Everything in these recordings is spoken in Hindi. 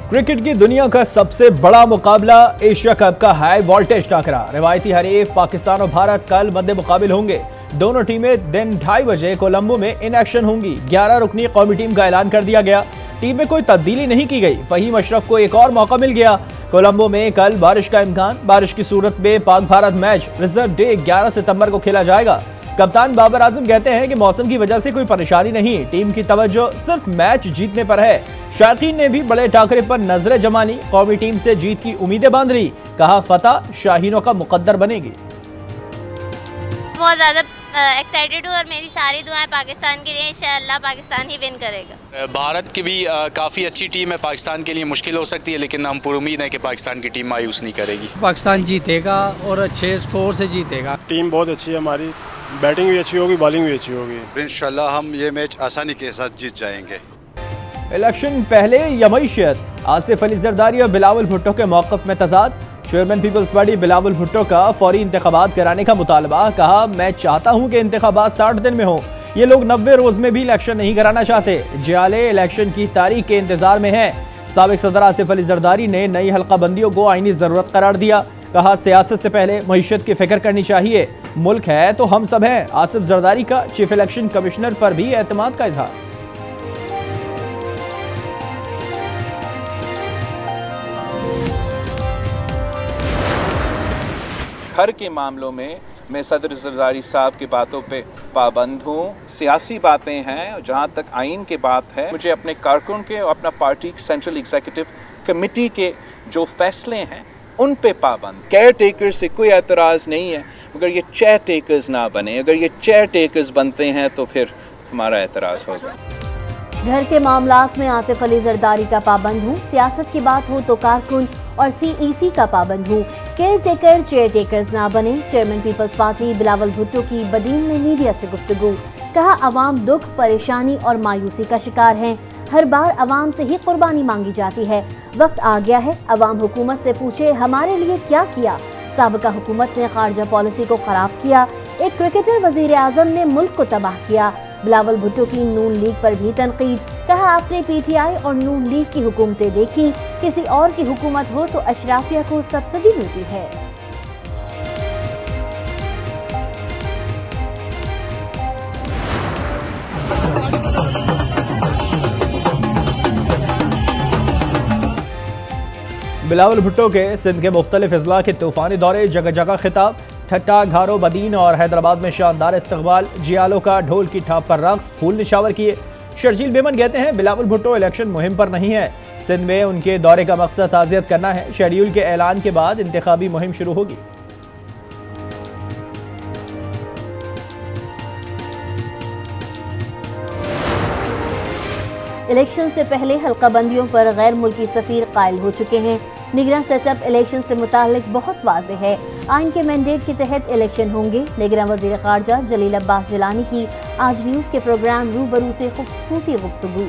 क्रिकेट की दुनिया का सबसे बड़ा मुकाबला एशिया कप का हाई वोल्टेज टाकरा। रिवायती हरीफ पाकिस्तान और भारत कल मद्दे मुकाबिल होंगे। दोनों टीमें दिन 2:30 बजे कोलंबो में इन एक्शन होंगी। 11 रुकनी कौमी टीम का ऐलान कर दिया गया। टीम में कोई तब्दीली नहीं की गई। फहीम अशरफ को एक और मौका मिल गया। कोलंबो में कल बारिश का इम्कान। बारिश की सूरत में Pak Bharat match reserve day 11 सितंबर को खेला जाएगा। कप्तान बाबर आजम कहते हैं कि मौसम की वजह से कोई परेशानी नहीं, टीम की तवज्जो सिर्फ मैच जीतने पर है। शायकीन ने भी बड़े टाकरे पर नजरें जमानी। कौमी टीम से जीत की उम्मीदें बांध ली। कहा फतह शाहीनों का मुकद्दर बनेगी। बहुत ज्यादा एक्साइटेड हूँ और मेरी सारी दुआएं पाकिस्तान के लिए, इंशाअल्लाह पाकिस्तान ही विन करेगा। भारत की भी काफ़ी अच्छी टीम है। पाकिस्तान के लिए मुश्किल हो सकती है, लेकिन हम पूरी उम्मीद है कि पाकिस्तान की टीम मायूस नहीं करेगी। पाकिस्तान जीतेगा और अच्छे स्कोर से जीतेगा। टीम बहुत अच्छी है हमारी, बैटिंग भी अच्छी होगी, बॉलिंग भी अच्छी होगी। इंशाल्लाह हम ये मैच आसानी के साथ जीत जाएंगे। इलेक्शन पहले या मईशत, आसिफ अली जरदारी और बिलावल भुट्टो के मौक़िफ़ में तजाद। Chairman peoples party Bilawal Bhutto का फौरी इंतखाबात कराने का मुतालबा। कहा मैं चाहता हूं कि इंतखाबात 60 दिन में हो। ये लोग 90 रोज में भी इलेक्शन नहीं कराना चाहते। जियाले इलेक्शन की तारीख के इंतजार में है। साबिक सदर आसिफ अली जरदारी ने नई हल्का बंदियों को आईनी जरूरत करार दिया। कहा सियासत से पहले मईशत की फिक्र करनी चाहिए। मुल्क है तो हम सब हैं। आसिफ जरदारी का चीफ इलेक्शन कमिश्नर पर भी एतमाद का इजहार। घर के मामलों में मैं सदर जरदारी साहब की बातों पे पाबंद हूँ। सियासी बातें हैं, जहाँ तक आइन की बात है, मुझे अपने कारकुन के और अपना पार्टी सेंट्रल एग्जीक्यूटिव कमेटी के जो फैसले हैं उन पे पाबंद। केयर टेकर्स से कोई एतराज़ नहीं है, मगर ये चेयर टेकर्स ना बने। अगर ये चेयर टेकर्स बनते हैं तो फिर हमारा एतराज़ होगा। घर के मामलात में आसिफ अली जरदारी का पाबंद हूँ। सियासत की बात हो तो कारकुन और CEC का पाबंद हूँ। केयर टेकर चेयर टेकर्स ना बने। Chairman peoples party Bilawal Bhutto की बदीन में मीडिया से गुफ्तगू। कहा अवाम दुख, परेशानी और मायूसी का शिकार हैं। हर बार अवाम से ही कुर्बानी मांगी जाती है। वक्त आ गया है अवाम हुकूमत से पूछे हमारे लिए क्या किया। साबिका हुकूमत ने खारजा पॉलिसी को खराब किया। एक क्रिकेटर वजीर आजम ने मुल्क को तबाह किया। बिलावल भुट्टो की नून लीग पर भी तनकीद। कहा आपने PTI और नून लीग की हुकूमतें देखी, किसी और की हुकूमत हो तो अशराफिया को सब्सिडी मिलती है। बिलावल भुट्टो के सिंध के मुख्तलिफ अजला के तूफानी दौरे, जगह जगह खिताब। ठट्टा, घारो, बदीन और हैदराबाद में शानदार इस्तकबाल। जियालों का ढोल की थाप पर रक्स, फूल निशावर किए। शर्जील बेमन कहते हैं बिलावल भुट्टो इलेक्शन मुहिम पर नहीं है। सिंध में उनके दौरे का मकसद ताज़ियत करना है। शेड्यूल के ऐलान के बाद इंतखाबी मुहिम शुरू होगी। इलेक्शन से पहले हल्का बंदियों पर गैर मुल्की सफीर कायल हो चुके हैं। निगरान सेटअप इलेक्शन से मुतालिक बहुत वाज़ेह है। आइन के मैंडेट के तहत इलेक्शन होंगे। निगरान वज़ीर ख़ारजा जलील अब्बास जिलानी की आज न्यूज़ के प्रोग्राम रूबरू से ख़ुसूसी गुफ्तगू।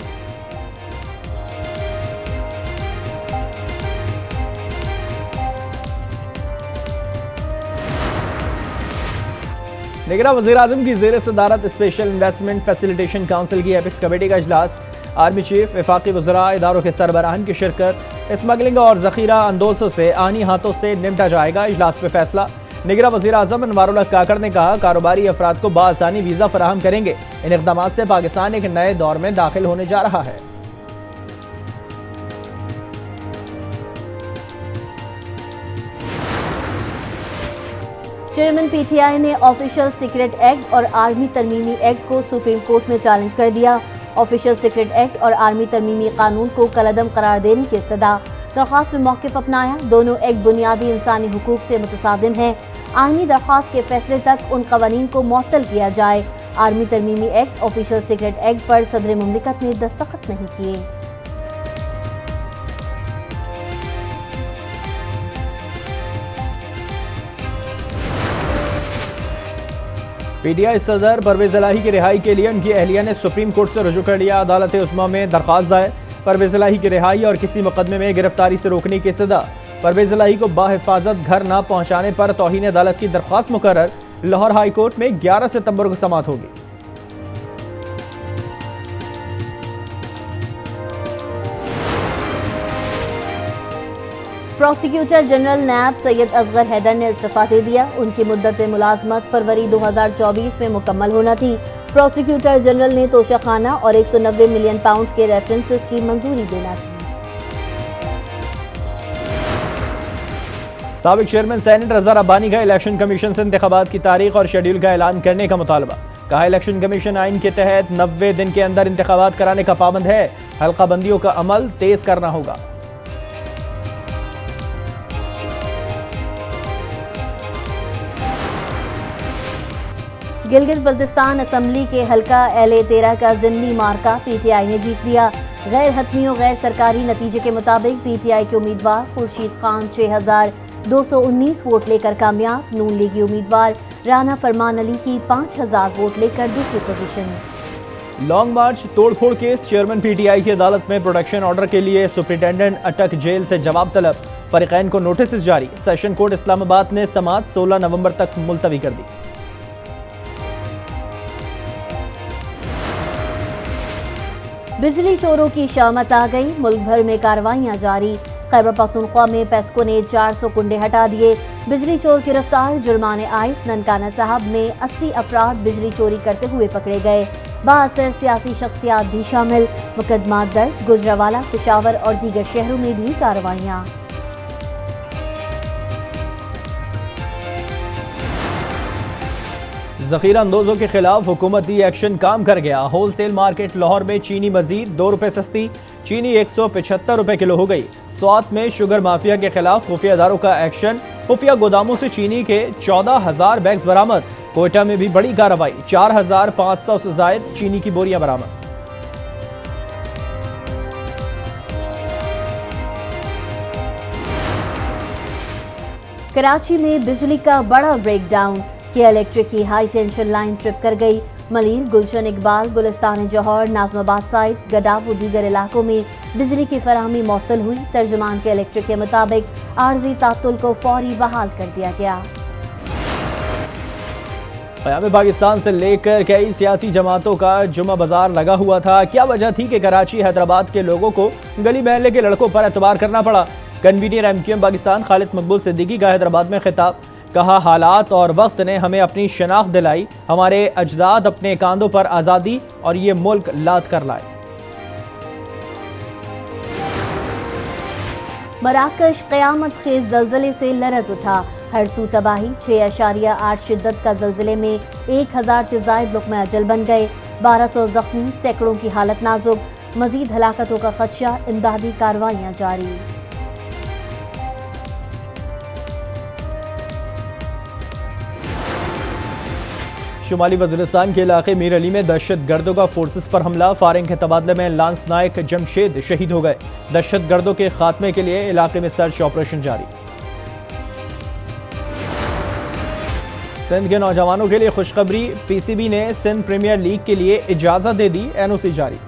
निगरान वज़ीर आज़म की ज़ेर सदारत स्पेशल इन्वेस्टमेंट फैसिलिटेशन काउंसिल की एपिक्स कमेटी का इजलास। आर्मी चीफ, वफाकी वज़रा, इदारों के सरबराहान की शिरकत। स्मगलिंग और ज़ख़ीरा अंदोज़ों से आनी हाथों से निपटा जाएगा। इजलास पे फैसला। निगरान वज़ीर आज़म अनवारुल्लाह काकड़ ने कहा कारोबारी अफराद को बाआसानी वीज़ा फराहम करेंगे। इन इक़दाम से पाकिस्तान एक नए दौर में दाखिल होने जा रहा है। चेयरमैन PTI ने ऑफिशियल सीक्रेट एक्ट और आर्मी तरमीमी एक्ट को सुप्रीम कोर्ट में चैलेंज कर दिया। ऑफिशियल सीक्रेट एक्ट और आर्मी तरमीमी कानून को कलअदम करार देने की इस्तदा। दरख्वास्त में मौक़िफ़ अपनाया। दोनों एक्ट बुनियादी इंसानी हुकूक से मुतसादिम हैं। आईनी दरख्वास्त के फैसले तक उन कवानीन को मुअत्तल किया जाए। आर्मी तरमीमी एक्ट, ऑफिशियल सीक्रेट एक्ट पर सदर मुमलिकत ने दस्तखत नहीं किए। PTI सदर परवेज इलाही की रिहाई के लिए उनकी अहलिया ने सुप्रीम कोर्ट से रुजू कर लिया। अदालत उस्मा में दरख्वास्त दायर। परवेज इलाही की रिहाई और किसी मुकदमे में गिरफ्तारी से रोकने की सजा। परवेज इलाही को बाहिफाजत घर न पहुँचाने पर तौहीन अदालत की दरख्वास्त मुकर्रर। लाहौर हाई कोर्ट में 11 सितंबर को समाअत होगी। प्रोसिक्यूटर जनरल नैब सैयद असगर हैदर ने इस्तीफा दे दिया। उनकी मुद्दत मुलाजमत फरवरी 2024 में मुकम्मल होना थी। प्रोसिक्यूटर जनरल ने तोशाखाना और 190 मिलियन पाउंड के रेफरेंसेस की मंजूरी देना थी। साबिक चेयरमैन सेनेट रज़ा रब्बानी का इलेक्शन कमीशन से इंतखाबात की तारीख और शेड्यूल का ऐलान करने का मुतालबा। कहा, इलेक्शन कमीशन आइन के तहत 90 दिन के अंदर इंतखाबात कराने का पाबंद है। हल्का बंदियों का अमल तेज करना होगा। गिलगित बल्तिस्तान असम्बली के हल्का LA-13 का ज़िमनी मार्का PTI ने जीत लिया। गैर हतमी और गैर सरकारी नतीजे के मुताबिक PTI के उम्मीदवार खुर्शीद खान 6219 वोट लेकर कामयाब। नून लीगी उम्मीदवार राना फरमान अली की 5000 वोट लेकर दूसरी पोजीशन में। लॉन्ग मार्च तोड़फोड़ केस, चेयरमैन PTI की अदालत में प्रोटेक्शन ऑर्डर के लिए सुप्रिंटेंडेंट अटक जेल से जवाब तलब। फरीकैन को नोटिस जारी। सेशन कोर्ट इस्लामाबाद ने समाअत 16 नवंबर तक मुलतवी कर दी। बिजली चोरों की शामत आ गई। मुल्क भर में कार्रवाइयां जारी। खैबर पख्तूनख्वा में पेस्को ने 400 कुंडे हटा दिए। बिजली चोर गिरफ्तार, जुर्माने आए। ननकाना साहब में 80 अफराद बिजली चोरी करते हुए पकड़े गए। बाअसर सियासी शख्सियात भी शामिल। मुकदमा दर्ज। गुजरावाला, पेशावर और दीगर शहरों में भी कार्रवाइयां। जखीरा अंदोजों के खिलाफ हुकूमती एक्शन काम कर गया। होलसेल मार्केट लाहौर में चीनी मजीद 2 रुपए सस्ती, चीनी 175 रुपए किलो हो गई। स्वात में शुगर माफिया के खिलाफ खुफिया इदारों का एक्शन। खुफिया गोदामों से चीनी के 14,000 बैग्स बरामद। कोयटा में भी बड़ी कार्रवाई, 4,500 से जायद चीनी की बोरियां बरामद। कराची में बिजली का बड़ा ब्रेकडाउन। के इलेक्ट्रिक की हाई टेंशन लाइन ट्रिप कर गई। मलीर, गुलशन इकबाल, गुलिस्तान जौहर, नाजमाबाद साइड, गडाफ और दीगर इलाकों में बिजली की फराहमी मुअत्तल हुई। तर्जुमान के इलेक्ट्रिक के मुताबिक आर्जी तातुल को फौरी बहाल कर दिया गया। क़याम पाकिस्तान से लेकर कई सियासी जमातों का जुमा बाजार लगा हुआ था। क्या वजह थी कि कराची हैदराबाद के लोगों को गली महल्ले के लड़कों पर एतबार करना पड़ा। कन्वीनियर MQM पाकिस्तान खालिद मकबूल सिद्दीकी का हैदराबाद में खिताब। कहा, हालात और वक्त ने हमें अपनी शनाख्त दिलाई। हमारे अजदाद अपने कांधों पर आज़ादी और ये मुल्क लाद कर लाए। मराकश क़यामत खेज़ ज़लज़ले से लरज़ उठा। हर सू तबाही। 6.8 शिद्दत का ज़लज़ले में 1000 से ज़ायद लुक़्मे अजल बन गए। 1200 ज़ख्मी, सैकड़ों की हालत नाजुक। मज़ीद हलाकतों का खदशा। इमदादी कार्रवाइयाँ जारी। शुमाली वज़ीरिस्तान के इलाके मीर अली में दहशत गर्दों का फोर्सेस पर हमला। फायरिंग के तबादले में लांस नायक जमशेद शहीद हो गए। दहशत गर्दों के खात्मे के लिए इलाके में सर्च ऑपरेशन जारी। सिंध के नौजवानों के लिए खुशखबरी। PCB ने सिंध प्रीमियर लीग के लिए इजाज़त दे दी। NOC जारी।